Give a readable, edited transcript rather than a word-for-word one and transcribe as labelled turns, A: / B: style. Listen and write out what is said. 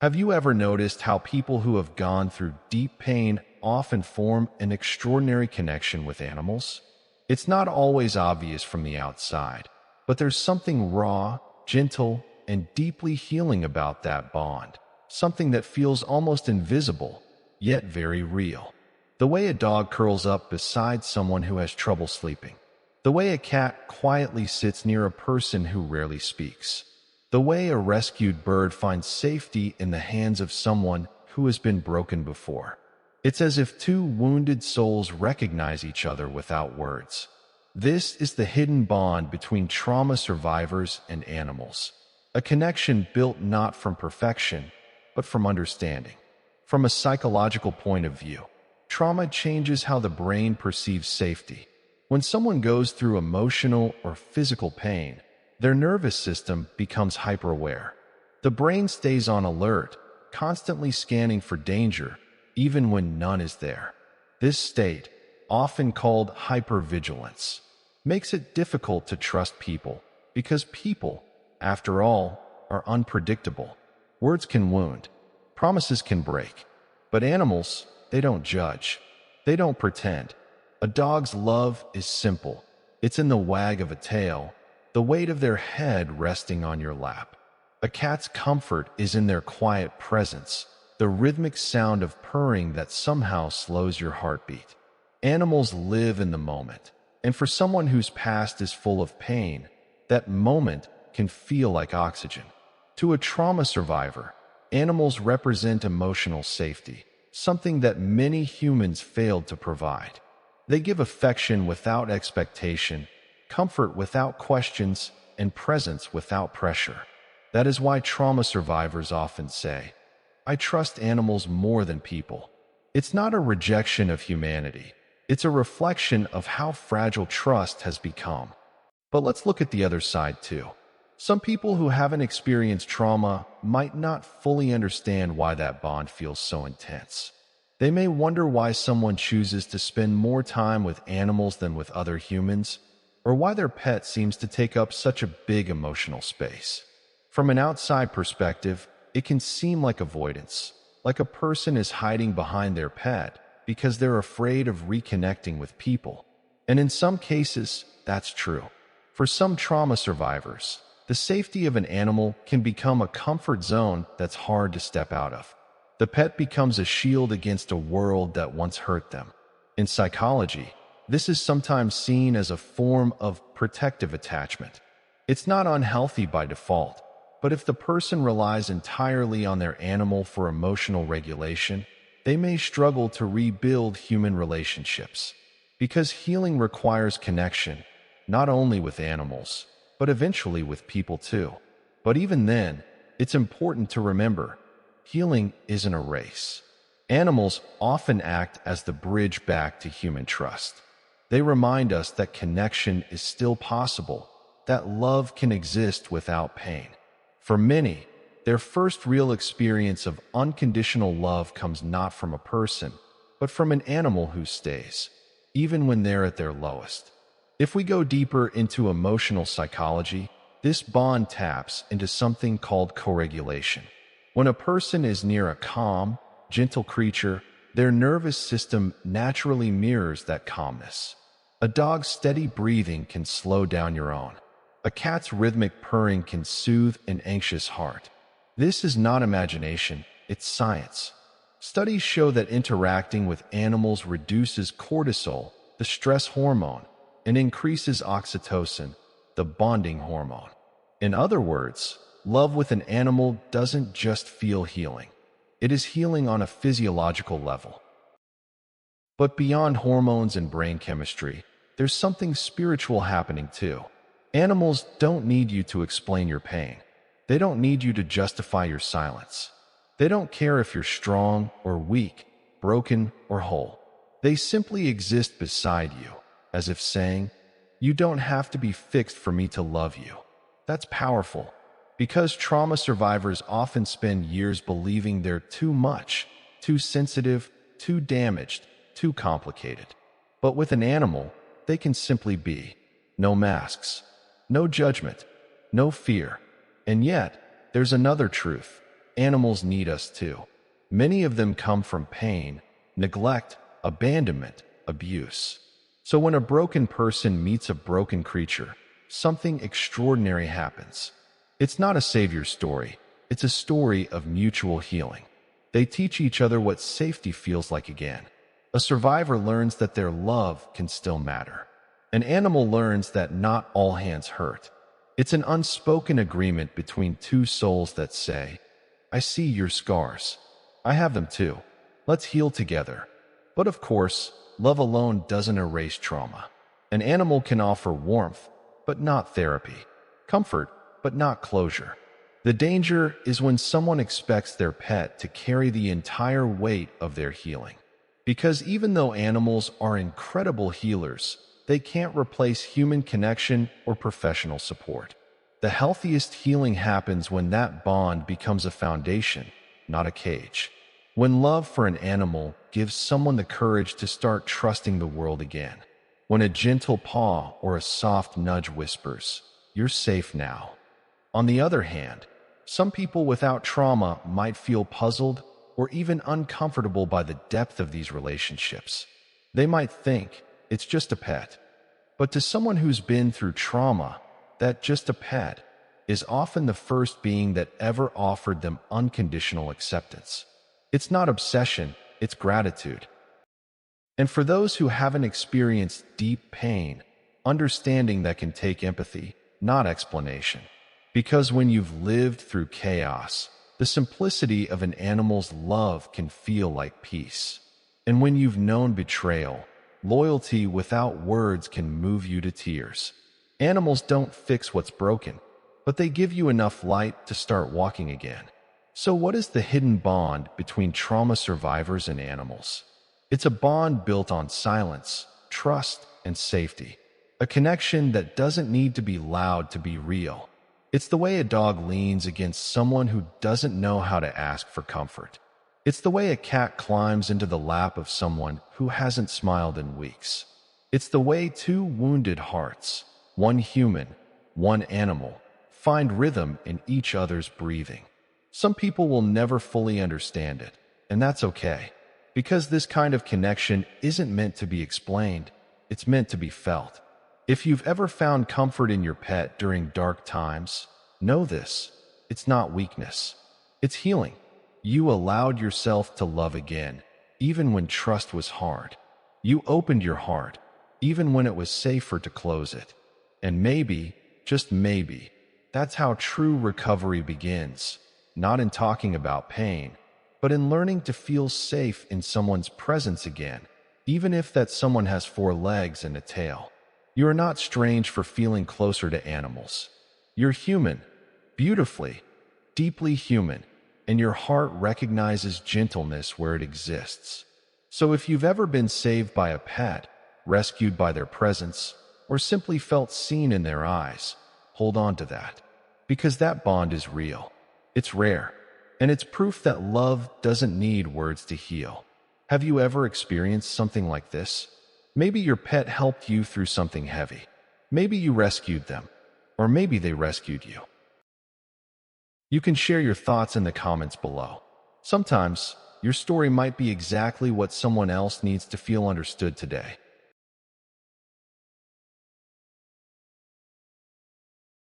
A: Have you ever noticed how people who have gone through deep pain often form an extraordinary connection with animals? It's not always obvious from the outside, but there's something raw, gentle, and deeply healing about that bond, something that feels almost invisible, yet very real. The way a dog curls up beside someone who has trouble sleeping. The way a cat quietly sits near a person who rarely speaks. The way a rescued bird finds safety in the hands of someone who has been broken before. It's as if two wounded souls recognize each other without words. This is the hidden bond between trauma survivors and animals. A connection built not from perfection, but from understanding. From a psychological point of view, trauma changes how the brain perceives safety. When someone goes through emotional or physical pain, their nervous system becomes hyper-aware. The brain stays on alert, constantly scanning for danger, even when none is there. This state, often called hypervigilance, makes it difficult to trust people, because people, after all, are unpredictable. Words can wound, promises can break, but animals, they don't judge. They don't pretend. A dog's love is simple. It's in the wag of a tail, the weight of their head resting on your lap. A cat's comfort is in their quiet presence, the rhythmic sound of purring that somehow slows your heartbeat. Animals live in the moment, and for someone whose past is full of pain, that moment can feel like oxygen. To a trauma survivor, animals represent emotional safety, something that many humans failed to provide. They give affection without expectation, comfort without questions, and presence without pressure. That is why trauma survivors often say, "I trust animals more than people." It's not a rejection of humanity. It's a reflection of how fragile trust has become. But let's look at the other side too. Some people who haven't experienced trauma might not fully understand why that bond feels so intense. They may wonder why someone chooses to spend more time with animals than with other humans, or why their pet seems to take up such a big emotional space. From an outside perspective, it can seem like avoidance, like a person is hiding behind their pet because they're afraid of reconnecting with people. And in some cases, that's true. For some trauma survivors, the safety of an animal can become a comfort zone that's hard to step out of. The pet becomes a shield against a world that once hurt them. In psychology, this is sometimes seen as a form of protective attachment. It's not unhealthy by default, but if the person relies entirely on their animal for emotional regulation, they may struggle to rebuild human relationships. Because healing requires connection, not only with animals, but eventually with people too. But even then, it's important to remember, healing isn't a race. Animals often act as the bridge back to human trust. They remind us that connection is still possible, that love can exist without pain. For many, their first real experience of unconditional love comes not from a person, but from an animal who stays, even when they're at their lowest. If we go deeper into emotional psychology, this bond taps into something called co-regulation. When a person is near a calm, gentle creature, their nervous system naturally mirrors that calmness. A dog's steady breathing can slow down your own. A cat's rhythmic purring can soothe an anxious heart. This is not imagination, it's science. Studies show that interacting with animals reduces cortisol, the stress hormone, and increases oxytocin, the bonding hormone. In other words, love with an animal doesn't just feel healing. It is healing on a physiological level. But beyond hormones and brain chemistry, there's something spiritual happening too. Animals don't need you to explain your pain. They don't need you to justify your silence. They don't care if you're strong or weak, broken or whole. They simply exist beside you, as if saying, "You don't have to be fixed for me to love you." That's powerful. Because trauma survivors often spend years believing they're too much, too sensitive, too damaged, too complicated. But with an animal, they can simply be. No masks, no judgment, no fear. And yet, there's another truth. animals need us too. Many of them come from pain, neglect, abandonment, abuse. So when a broken person meets a broken creature, something extraordinary happens. It's not a savior story. It's a story of mutual healing. They teach each other what safety feels like again. A survivor learns that their love can still matter. An animal learns that not all hands hurt. It's an unspoken agreement between two souls that say, I see your scars. I have them too. Let's heal together. But of course, love alone doesn't erase trauma. An animal can offer warmth, but not therapy. Comfort, but not closure. The danger is when someone expects their pet to carry the entire weight of their healing. Because even though animals are incredible healers, they can't replace human connection or professional support. The healthiest healing happens when that bond becomes a foundation, not a cage. When love for an animal gives someone the courage to start trusting the world again. When a gentle paw or a soft nudge whispers, you're safe now. On the other hand, some people without trauma might feel puzzled or even uncomfortable by the depth of these relationships. They might think, it's just a pet. But to someone who's been through trauma, that just a pet is often the first being that ever offered them unconditional acceptance. It's not obsession, it's gratitude. And for those who haven't experienced deep pain, understanding that can take empathy, not explanation. Because when you've lived through chaos, the simplicity of an animal's love can feel like peace. And when you've known betrayal, loyalty without words can move you to tears. Animals don't fix what's broken, but they give you enough light to start walking again. So what is the hidden bond between trauma survivors and animals? It's a bond built on silence, trust, and safety. A connection that doesn't need to be loud to be real. It's the way a dog leans against someone who doesn't know how to ask for comfort. It's the way a cat climbs into the lap of someone who hasn't smiled in weeks. It's the way two wounded hearts, one human, one animal, find rhythm in each other's breathing. Some people will never fully understand it, and that's okay, because this kind of connection isn't meant to be explained, it's meant to be felt. If you've ever found comfort in your pet during dark times, know this, it's not weakness, it's healing. You allowed yourself to love again, even when trust was hard. You opened your heart, even when it was safer to close it. And maybe, just maybe, that's how true recovery begins, not in talking about pain, but in learning to feel safe in someone's presence again, even if that someone has 4 legs and a tail. You are not strange for feeling closer to animals. You're human, beautifully, deeply human, and your heart recognizes gentleness where it exists. So if you've ever been saved by a pet, rescued by their presence, or simply felt seen in their eyes, hold on to that. Because that bond is real. It's rare. And it's proof that love doesn't need words to heal. Have you ever experienced something like this? Maybe your pet helped you through something heavy. Maybe you rescued them. Or maybe they rescued you. You can share your thoughts in the comments below. Sometimes, your story might be exactly what someone else needs to feel understood today.